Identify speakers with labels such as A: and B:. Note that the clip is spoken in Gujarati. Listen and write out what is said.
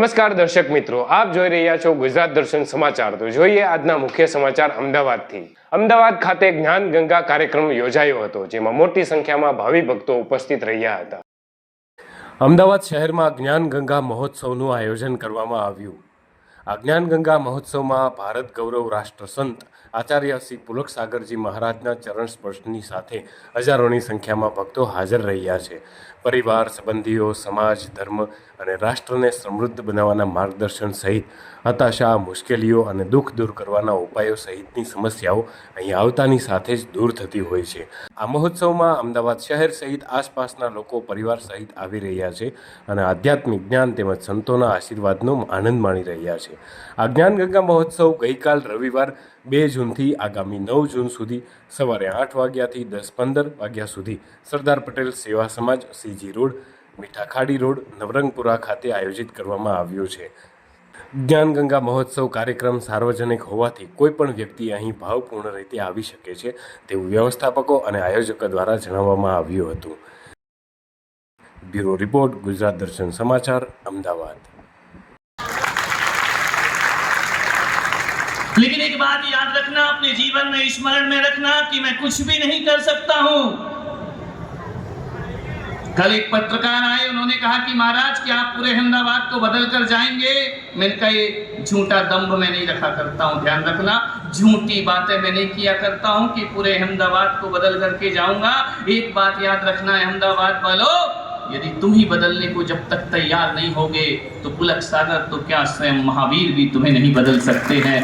A: નમસ્કાર દર્શક મિત્રો, આપ જોઈ રહ્યા છો ગુજરાત દર્શન સમાચાર। તો જોઈએ આજના મુખ્ય સમાચાર અમદાવાદથી। અમદાવાદ ખાતે જ્ઞાન ગંગા કાર્યક્રમ યોજાયો હતો, જેમાં મોટી સંખ્યામાં ભાવિ ભક્તો ઉપસ્થિત રહ્યા હતા। અમદાવાદ શહેરમાં જ્ઞાન ગંગા મહોત્સવનું આયોજન કરવામાં આવ્યું। આ જ્ઞાન ગંગા મહોત્સવમાં ભારત ગૌરવ રાષ્ટ્ર સંત આચાર્ય શ્રી પુલક સાગરજી મહારાજના ચરણ સ્પર્શની સાથે હજારોની સંખ્યામાં ભક્તો હાજર રહ્યા છે। પરિવાર, સંબંધીઓ, સમાજ, ધર્મ અને રાષ્ટ્રને સમૃદ્ધ બનાવવાના માર્ગદર્શન સહિત હતાશા, મુશ્કેલીઓ અને દુઃખ દૂર કરવાના ઉપાયો સહિતની સમસ્યાઓ અહીં આવતાની સાથે જ દૂર થતી હોય છે। આ મહોત્સવમાં અમદાવાદ શહેર સહિત આસપાસના લોકો પરિવાર સહિત આવી રહ્યા છે અને આધ્યાત્મિક જ્ઞાન તેમજ સંતોના આશીર્વાદનો આનંદ માણી રહ્યા છે। આ જ્ઞાન ગંગા મહોત્સવ ગઈકાલ રવિવાર 2 જૂનથી આગામી 9 જૂન સુધી સવારે 8 વાગ્યાથી 10:15 વાગ્યા સુધી સરદાર પટેલ સેવા સમાજ, સીજી રોડ, મીઠા ખાડી રોડ, નવરંગપુરા ખાતે આયોજિત કરવામાં આવ્યો છે। જ્ઞાન ગંગા મહોત્સવ કાર્યક્રમ સાર્વજનિક હોવાથી કોઈ પણ વ્યક્તિ અહીં ભાવપૂર્ણ રીતે આવી શકે છે તેવું વ્યવસ્થાપકો અને આયોજકો દ્વારા જણાવવામાં આવ્યું હતું। બ્યુરો રિપોર્ટ, ગુજરાત દર્શન સમાચાર, અમદાવાદ।
B: लेकिन एक बात याद रखना, अपने जीवन में स्मरण में रखना कि मैं कुछ भी नहीं कर सकता हूं। कल एक पत्रकार आए, उन्होंने कहा कि महाराज क्या आप पूरे अहमदाबाद को बदल कर जाएंगे? मैंने कहा ये झूठा दम्भ मैं नहीं रखा करता हूं। ध्यान रखना, झूठी बातें मैं नहीं किया करता हूं कि पूरे अहमदाबाद को बदल करके जाऊंगा। एक बात याद रखना अहमदाबाद वालों, यदि तुम ही बदलने को जब तक तैयार नहीं होगे तो पुलक सागर तो क्या स्वयं महावीर भी तुम्हें नहीं बदल सकते हैं।